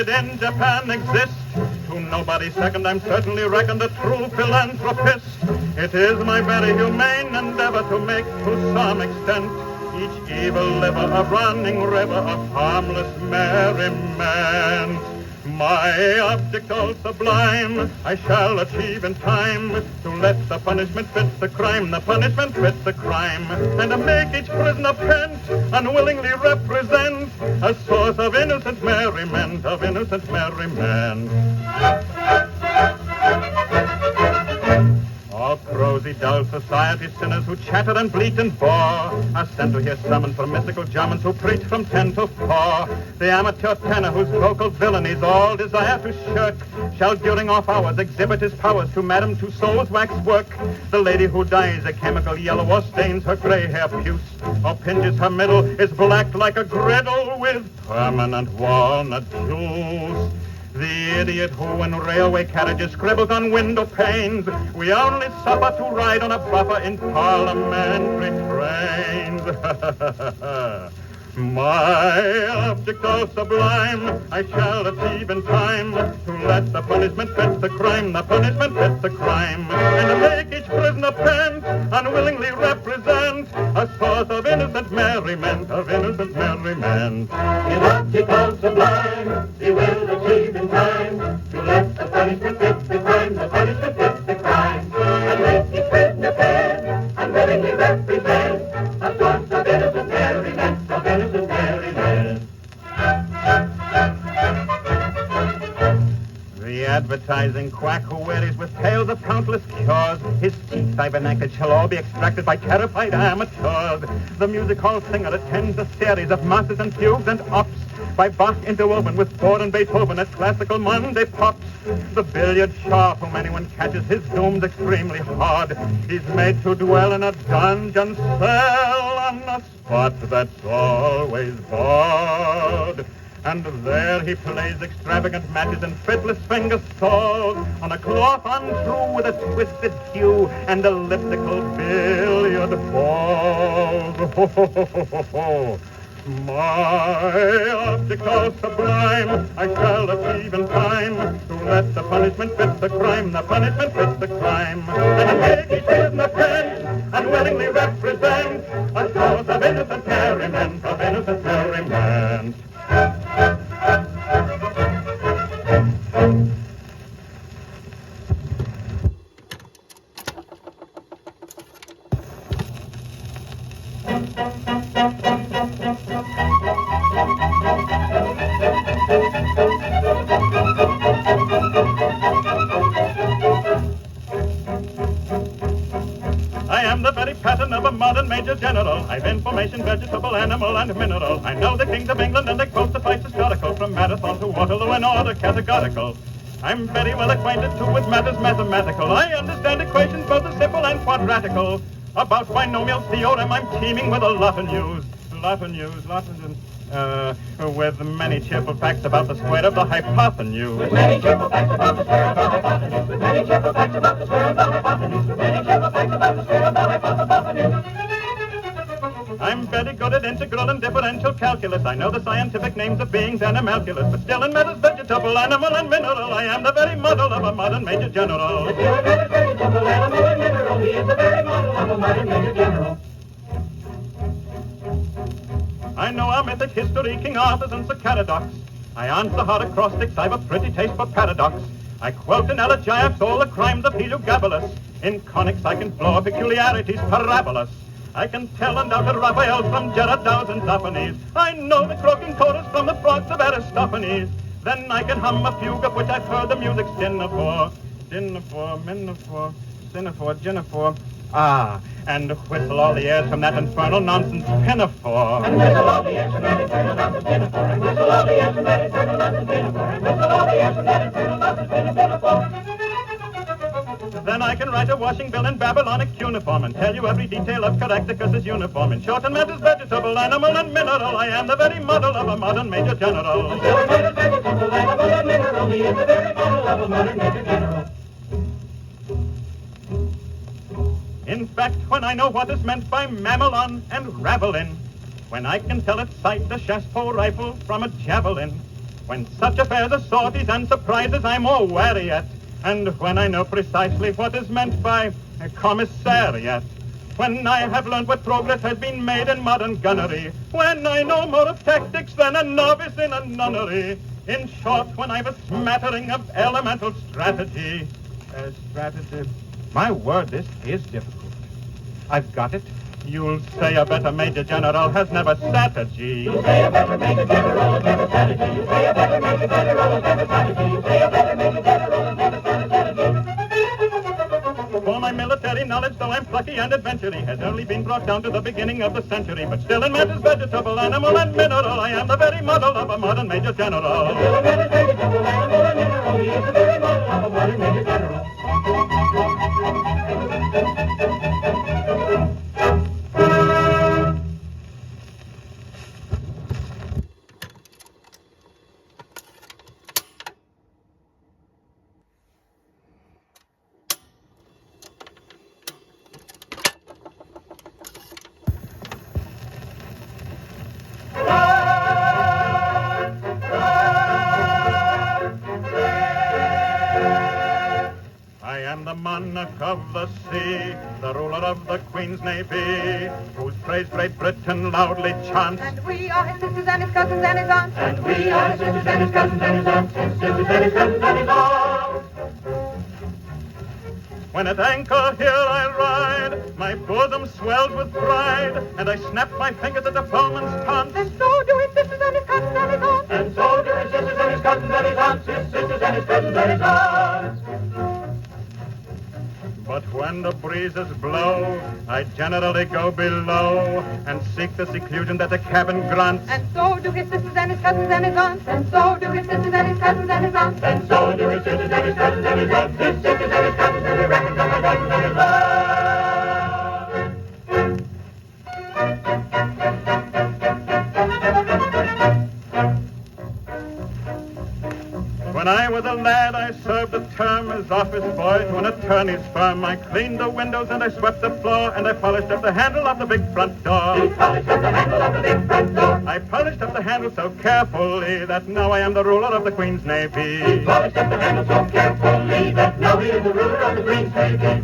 did in Japan exist. To nobody second, I'm certainly reckoned a true philanthropist. It is my very humane endeavor to make, to some extent, each evil liver a running river of harmless merriment. My object all sublime I shall achieve in time, to let the punishment fit the crime, the punishment fit the crime, and to make each prisoner pent, unwillingly represent a source of innocent merriment, of innocent merriment. All prosy, dull society sinners who chatter and bleat and bore are sent to hear summons from mystical Germans who preach from 10 to 4. The amateur tenor whose vocal villainies all desire to shirk shall during off hours exhibit his powers to Madame Tussauds wax work. The lady who dyes a chemical yellow or stains her gray hair puce or pinches her middle is black like a griddle with permanent walnut juice. The idiot who in railway carriages scribbles on window panes, we only suffer to ride on a buffer in parliamentary trains. My object all sublime I shall achieve in time, to let the punishment fit the crime, the punishment fit the crime, and to make each prisoner pent, unwillingly represent a source of innocent merriment, of innocent merriment. His object all sublime he will achieve in time, to let the punishment fit the crime, the punishment fit the crime, and make each prisoner pent, unwillingly represent a source of innocent merriment, of innocent merriment. The advertising quack who wearies with tales of countless cures, his teeth I've enacted shall all be extracted by terrified amateurs. The music hall singer attends a series of masses and fugues and ops, by Bach interwoven with Ford and Beethoven at classical Monday pops. The billiard sharp whom anyone catches, his doom's extremely hard. He's made to dwell in a dungeon cell on a spot that's always barred. And there he plays extravagant matches in fiddler's finger saws on a cloth untrue with a twisted hue and elliptical billiard balls. My object all sublime I shall achieve in time, to let the punishment fit the crime, the punishment fit the crime, and to make each prisoner pent, unwillingly represent a source of innocent merriment, of innocent merriment. I am the very pattern of a modern major general. I've information, vegetable, animal, and mineral. I know the kings of England, and they quote the fights historical, from Marathon to Waterloo in order categorical. I'm very well acquainted, too, with matters mathematical. I understand equations both as simple and quadratical. About binomial theorem, I'm teeming with a lot of news. With many cheerful facts about the square of the hypotenuse. With many cheerful facts about the square of the hypotenuse. With many cheerful facts about the square of the hypotenuse. With many cheerful facts about the square of the hypotenuse. I'm very good at integral and differential calculus. I know the scientific names of beings and animalculous, but still in matters vegetable, animal, and mineral, I am the very model of a modern major general. But still in matters vegetable, animal, and mineral, he is the very model of a modern major general. I know our mythic history, King Arthur's and Sir Caradox. I answer hard acrostics, I've a pretty taste for paradox. I quote in elegiacs all the crimes of Heliogabalus. In conics I can floor peculiarities parabolous. I can tell undoubted Raphael from Gerard Dow's and Zappanes. I know the croaking chorus from the frogs of Aristophanes. Then I can hum a fugue of which I've heard the music's dinner-for. Dinner-for, minor-for, sinner-for, ginner-for. Ah, and whistle all the airs from that infernal nonsense pinafore. And whistle all the airs from that infernal nonsense pinafore. And whistle all the airs from that infernal nonsense pinafore. And whistle all the airs from that infernal nonsense pinafore. Then I can write a washing bill in Babylonic cuneiform and tell you every detail of Caractacus's uniform. In short and matters vegetable, animal, and mineral, I am the very model of a modern major general. In short and matters vegetable, animal, and mineral, he is the very model of a modern major general. In fact, when I know what is meant by mamelon and ravelin, when I can tell at sight a chassepot rifle from a javelin, When such affairs are sorties and surprises, I'm more wary at. And when I know precisely what is meant by a commissariat. When I have learned what progress has been made in modern gunnery. When I know more of tactics than a novice in a nunnery. In short, when I've a smattering of elemental strategy. My word, this is difficult. I've got it. You'll say a better Major General has never strategy. You'll say a better Major General has never strategy. You'll say a better Major General has never strategy. You'll say a better Major General has never strategy. For my military knowledge, though I'm plucky and adventurous, has only been brought down to the beginning of the century. But still in matters vegetable, animal, and mineral, I am the very model of a modern Major General. Still in matters vegetable, animal, and mineral, he is the very model of a modern Major General. The monarch of the sea, the ruler of the Queen's Navy, whose praise Great Britain loudly chants. And we are his sisters and his cousins and his aunts. And we are his sisters and his cousins and his aunts. His sisters and his cousins and his aunts. When at anchor here I ride, my bosom swells with pride, and I snap my fingers at the foeman's taunts. And so do his sisters and his cousins and his aunts. And so do his sisters and his cousins and his aunts. His sisters and his cousins and his aunts. But when the breezes blow, I generally go below and seek the seclusion that the cabin grants. And so do his sisters and his cousins and his aunts. And so do his sisters and his cousins and his aunts. And so do his sisters and his cousins and his aunts. His sisters and his cousins and his records and his cousins and his aunts. When I was a lad, I served a term as office boy to an attorney's firm. I cleaned the windows and I swept the floor, and I polished up the handle of the big front door. He polished up the handle of the big front door. I polished up the handle so carefully that now I am the ruler of the Queen's Navy. He polished up the handle so carefully that now he is the ruler of the Queen's Navy.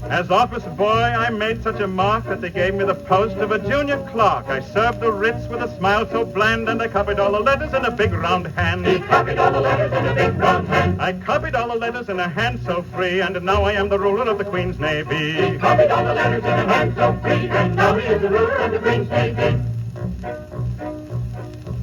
As office boy, I made such a mark that they gave me the post of a junior clerk. I served the writs with a smile so bland, and I copied all the letters in a big round hand. He copied all the letters in a big round hand. I copied all the letters in a hand so free, and now I am the ruler of the Queen's Navy. He copied all the letters in a hand so free, and now he is the ruler of the Queen's Navy.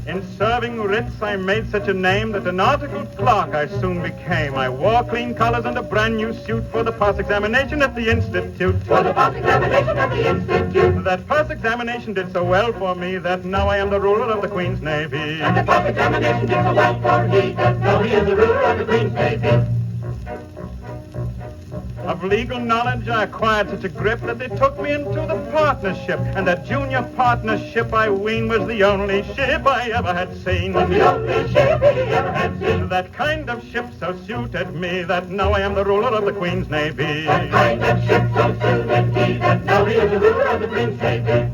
In serving writs, I made such a name that an articled clerk I soon became. I wore clean collars and a brand new suit for the pass examination at the Institute. For the pass examination at the Institute. That pass examination did so well for me that now I am the ruler of the Queen's Navy. And the pass examination did so well for me that now he is the ruler of the Queen's Navy. Of legal knowledge, I acquired such a grip that they took me into the partnership. And that junior partnership, I ween, was the only ship I ever had seen. Was the only ship he ever had seen. That kind of ship so suited me that now I am the ruler of the Queen's Navy. That kind of ship so suited me that now he is the ruler of the Queen's Navy.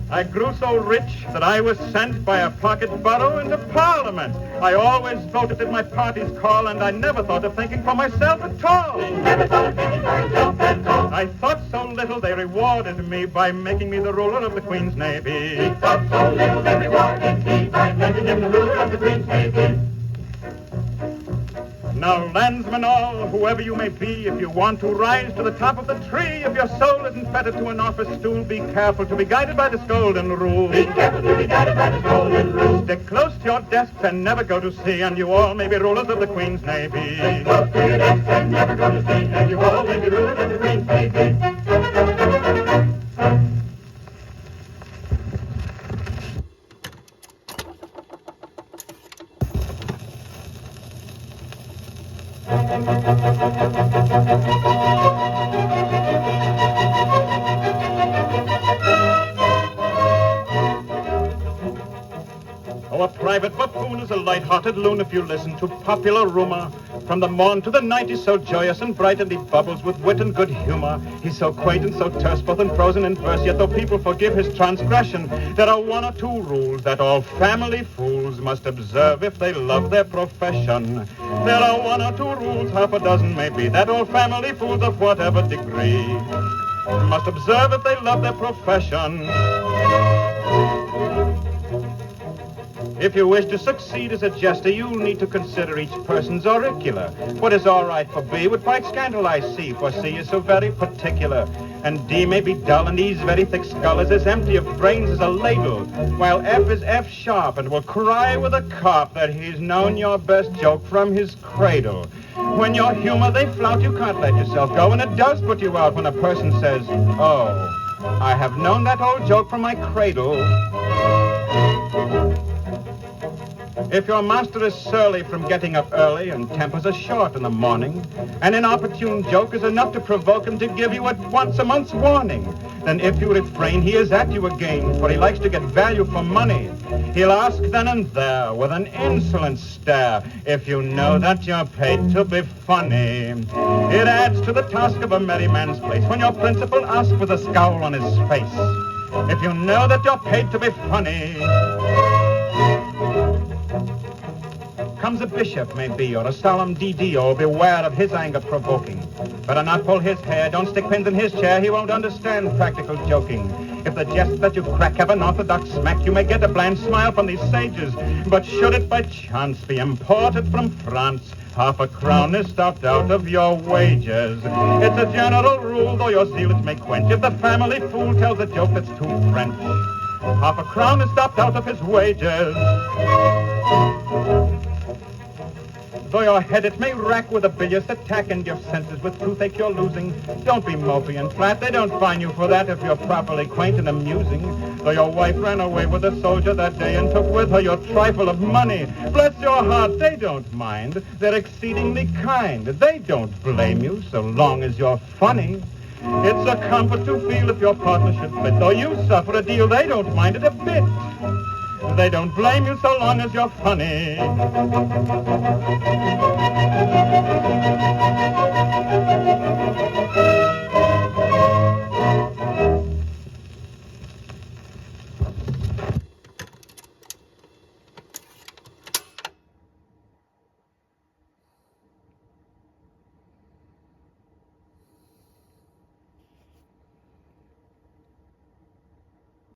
I grew so rich that I was sent by a pocket borough into Parliament. I always voted at my party's call, and I never thought of thinking for myself at all. He never thought of thinking for himself at all. I thought so little they rewarded me by making me the ruler of the Queen's Navy. He thought so little they rewarded me by making him the ruler of the Queen's Navy. Now, landsmen all, whoever you may be, if you want to rise to the top of the tree, if your soul isn't fettered to an office stool, be careful to be guided by this golden rule. Be careful to be guided by this golden rule. Stick close to your desks and never go to sea, and you all may be rulers of the Queen's Navy. Stick close to your desks and never go to sea, and you all may be rulers of the Queen's Navy. Now a private buffoon is a light-hearted loon if you listen to popular rumor. From the morn to the night he's so joyous and bright, and he bubbles with wit and good humor. He's so quaint and so terse, both in prose and in verse, yet though people forgive his transgression, there are one or two rules that all family fools must observe if they love their profession. There are one or two rules, half a dozen maybe, that all family fools of whatever degree must observe if they love their profession. If you wish to succeed as a jester, you'll need to consider each person's auricular. What is all right for B would quite scandalize C, for C is so very particular. And D may be dull, and E's very thick skull is as empty of brains as a ladle, while F is F sharp and will cry with a carp that he's known your best joke from his cradle. When your humor they flout, you can't let yourself go, and it does put you out when a person says, "Oh, I have known that old joke from my cradle." If your master is surly from getting up early and tempers are short in the morning, an inopportune joke is enough to provoke him to give you at once a month's warning, then if you refrain, he is at you again, for he likes to get value for money. He'll ask then and there with an insolent stare if you know that you're paid to be funny. It adds to the task of a merry man's place when your principal asks with a scowl on his face if you know that you're paid to be funny. Comes a bishop, maybe, or a solemn DD, beware of his anger provoking. Better not pull his hair, don't stick pins in his chair, he won't understand practical joking. If the jest that you crack have an orthodox smack, you may get a bland smile from these sages. But should it by chance be imported from France, half a crown is stopped out of your wages. It's a general rule, though your zeal it may quench, if the family fool tells a joke that's too French. Half a crown is stopped out of his wages. Though your head it may rack with a bilious attack, and your senses with toothache you're losing, don't be mopey and flat, they don't fine you for that if you're properly quaint and amusing. Though your wife ran away with a soldier that day and took with her your trifle of money, bless your heart, they don't mind, they're exceedingly kind. They don't blame you so long as you're funny. It's a comfort to feel if your partner should flit, though you suffer a deal, they don't mind it a bit. They don't blame you so long as you're funny.